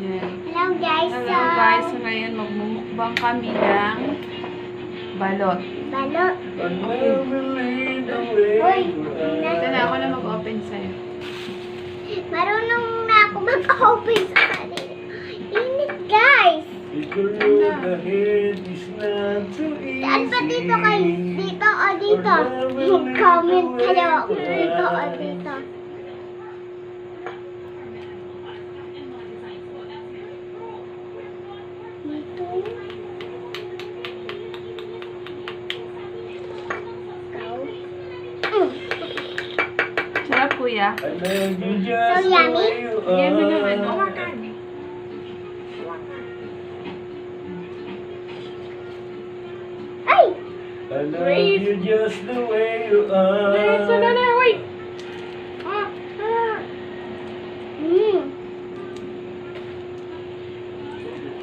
Yan. Hello guys. Hello guys, so ngayon magmumukbang kami ng balot. Balot. Uy! Ito na ako na mag-open sa'yo. Marunong na ako mag-open sa sarili. Init guys. Saan ba dito kayo? Dito o dito? Mag-comment kayo dito o dito. Dito. Ikaw. Sarap kuya. So yummy. Yan mo naman. Ay! I love you just the way you are. wait. Mm.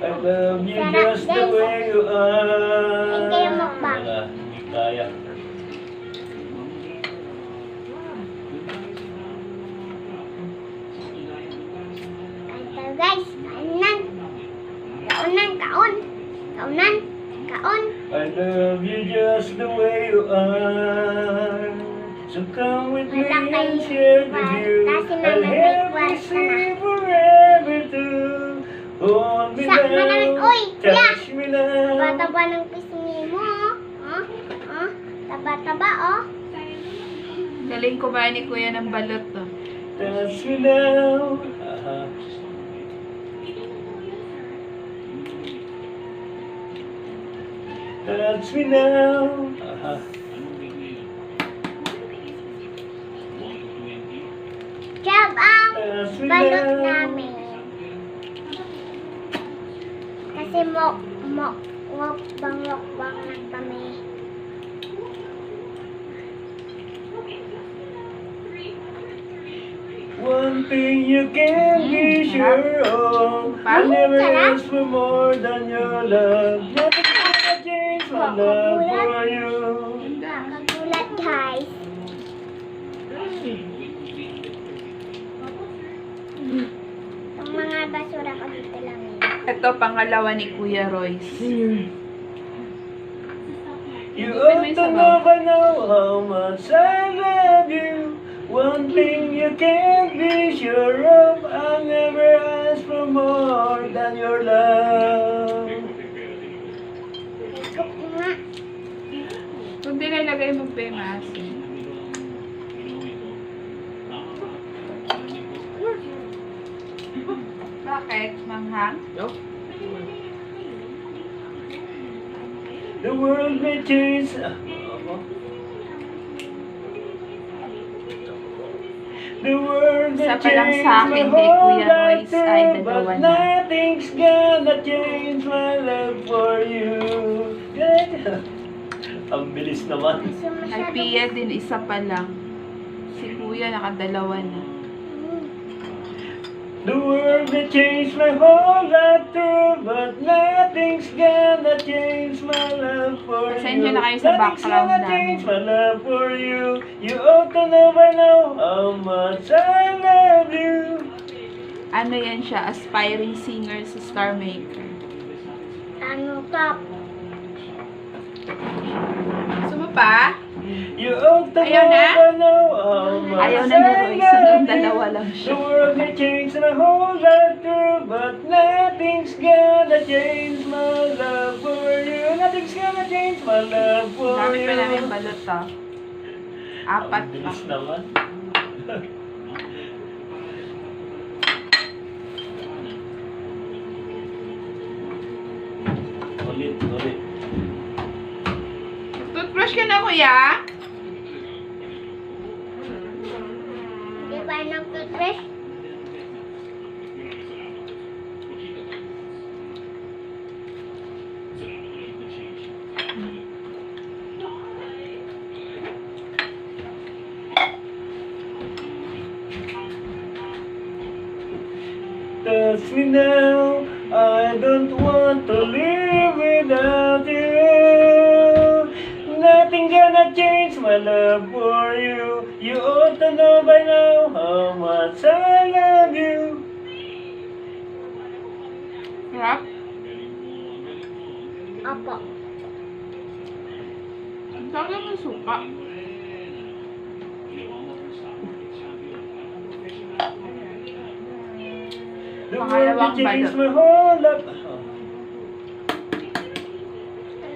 I love you Sarap, just the guys. way you are. Ay, kayo mukbang. Wala, hindi kaya. Ito guys, kaunan. Kaunan, kaon. Kaunan, kaon. I love you just the way you are. So come with me Wala kayo. and share the view. Kasi I'll mama, have may you kwarta see na. forever too. Hold me Sa namin, now, uy, kuya. touch me now. Taba-taba ng pisngi mo. Oh, oh. Taba-taba, oh. Galing kumain ni kuya ng balot to. Touch me now. Aha. Touch me now. Aha. Job ang Touch me balot now. namin. Kasi mukbang lang kami. One thing you can be sure of, I never ask for more than your love. Nothing's gonna change my love for you. Nakagulat guys. Itong mga basura ko dito lang yun. Ito pangalawa ni Kuya Royce. You ought to know by now how much I love you. One thing you can't be sure of, I'll never ask for more than your love. Ikot nga. Kung di nilagay mo pa yung maasin. Bakit? Manghang? The world may change. The world may Isa pa lang change sa my akin kay whole Kuya life Royce ay through, dalawa but na. nothing's gonna change my love for you. Good. Ang bilis naman. Kasi Ay, masyado. Pia din, isa pa lang. Si Kuya nakadalawa na. The world may change my whole life through, but nothing's gonna change my love for you. Pasensya na kayo sa Nothing's background gonna namin. change my love for you. You ought to know by now how much I love you. Ano yan siya? Aspiring singer sa Star Maker. Ano top? Gusto mo pa? You ought to Ayaw know na? by now how much Ayaw na ni I Royce. Sunod love dalawa you. lang The siya. world may change my whole life through, but nothing's gonna change my love for you. Nothing's gonna change my love for Dami you. pa namin balot to. Apat Ang pa. bilis naman. Ulit. Toothbrush ka na, Kuya? Di ba ng toothbrush? Touch me now, I don't want to live without you. Nothing gonna gonna change my love for you. You ought to know by now how much I love you. Sarap. Opo. Ang sarap ng suka. The world Pangalawang that changed balot. my whole life.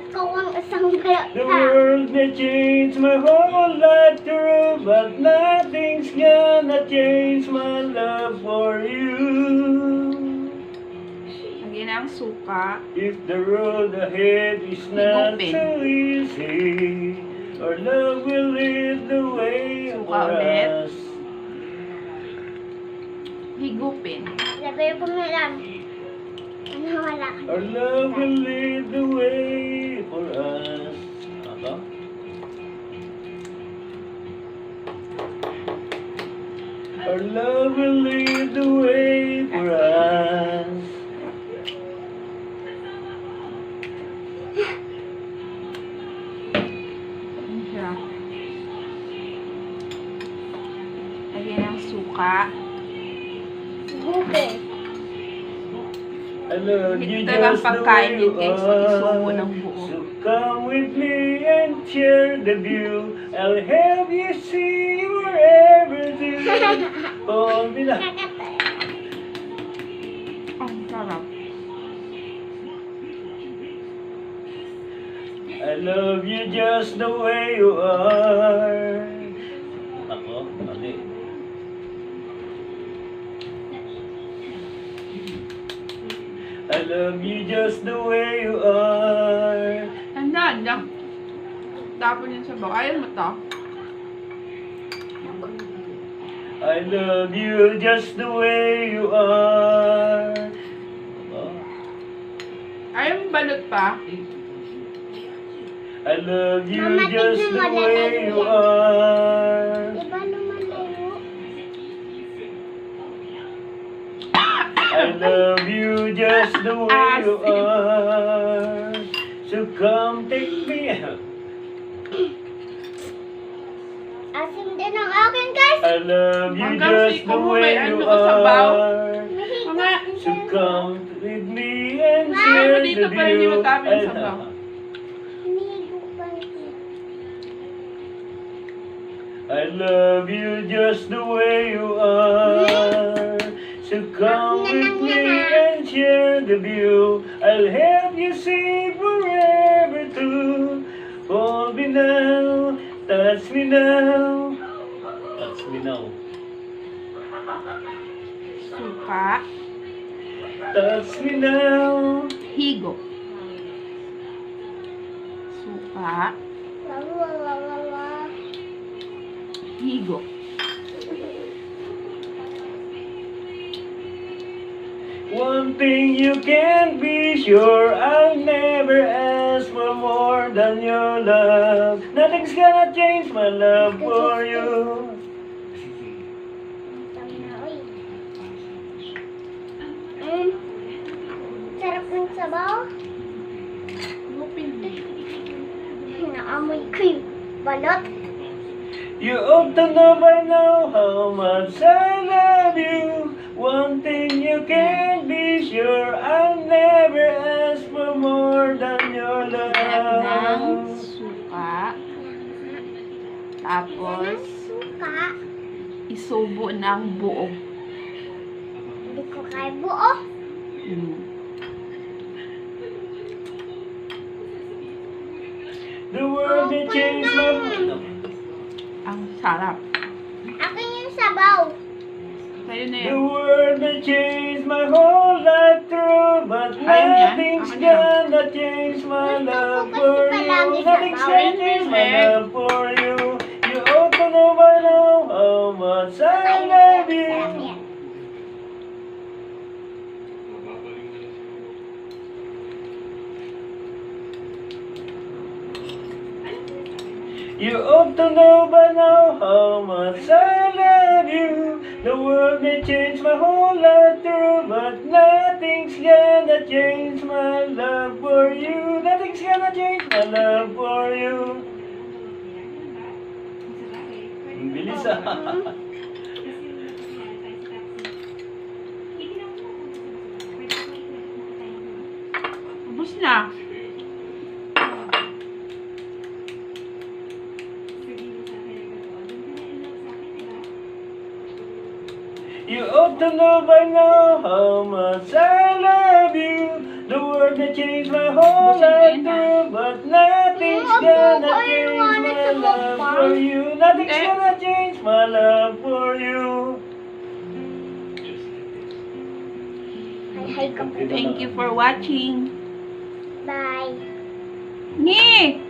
Ikaw ang isang balot The ha. world may change my whole life through, but nothing's gonna change my love for you. Lagyan ng suka. If the road ahead is not Higupin. so easy, our love will lead the way Suka for ulit. us. Higupin. Sabi ko na lang. Ano wala ka? Our love will lead the way for us. Ako? Our love will lead the way for us. Ano siya? Lagyan ng suka. Gupe. I love you Ito lang just the pagkain way yun, you guys. Isubo are. ng buo. So come with me and share the view. I'll help you see wherever to. Oh, bila. Ang sarap. I love you just the way you are. Ako? Mali. I love you just the way you are. Tandaan lang. Tapon yun sa bawang. Ayaw mo to. I love you just the way you are. Oh. Ayaw mo balot pa. I love you Mama, just tignan the mo, way lalayo you yan. are. Diba lumalayo? I love you just the way you Asim. are. So come take me. Asim din ang akin, guys. I love you Hanggang just siko the mo, way may you ano ka sa baw. are. Mga, So come with me and Ma'am, share dito the pa rin yung view. matabi ng sabaw. Hinigo pa ito. I love you just the way you are. So come with me and share the view. I'll help you see forever too. Hold me now, touch me now. Touch me now. suka. Touch me now. Higo. Suka. Higo. One thing you can be sure, I'll never ask for more than your love. Nothing's gonna change my love for you. Sarap ng sabaw. Lupin. Naamoy ko yung balot. You ought to know by now how much I love you. One thing you can be sure, I'll never ask for more than your Anak ng love. suka. Yan Tapos, ang suka. isubo ng buo. Hindi ko kaya buo. Mm. The world may change my... Ang sarap. Akin yung sabaw. Sa'yo na The yan. world may change my whole life through, but Ayun yan. nothing's Ako na. gonna change my Gusto ko love kasi for palagi you. Nothing's sabaw. gonna change my love for you. You ought to know by now how much I love you. Sarap yan. You ought to know by now how much I love you. The world may change my whole life through, but nothing's gonna change my love for you. Nothing's gonna change my love for you. Ubus na. You ought to know by now how much I love you. The word that changed my whole life through, but nothing's gonna change my love for you. Nothing's gonna change my love for you. Hi, kapatid. Thank you for watching. Bye. Ni!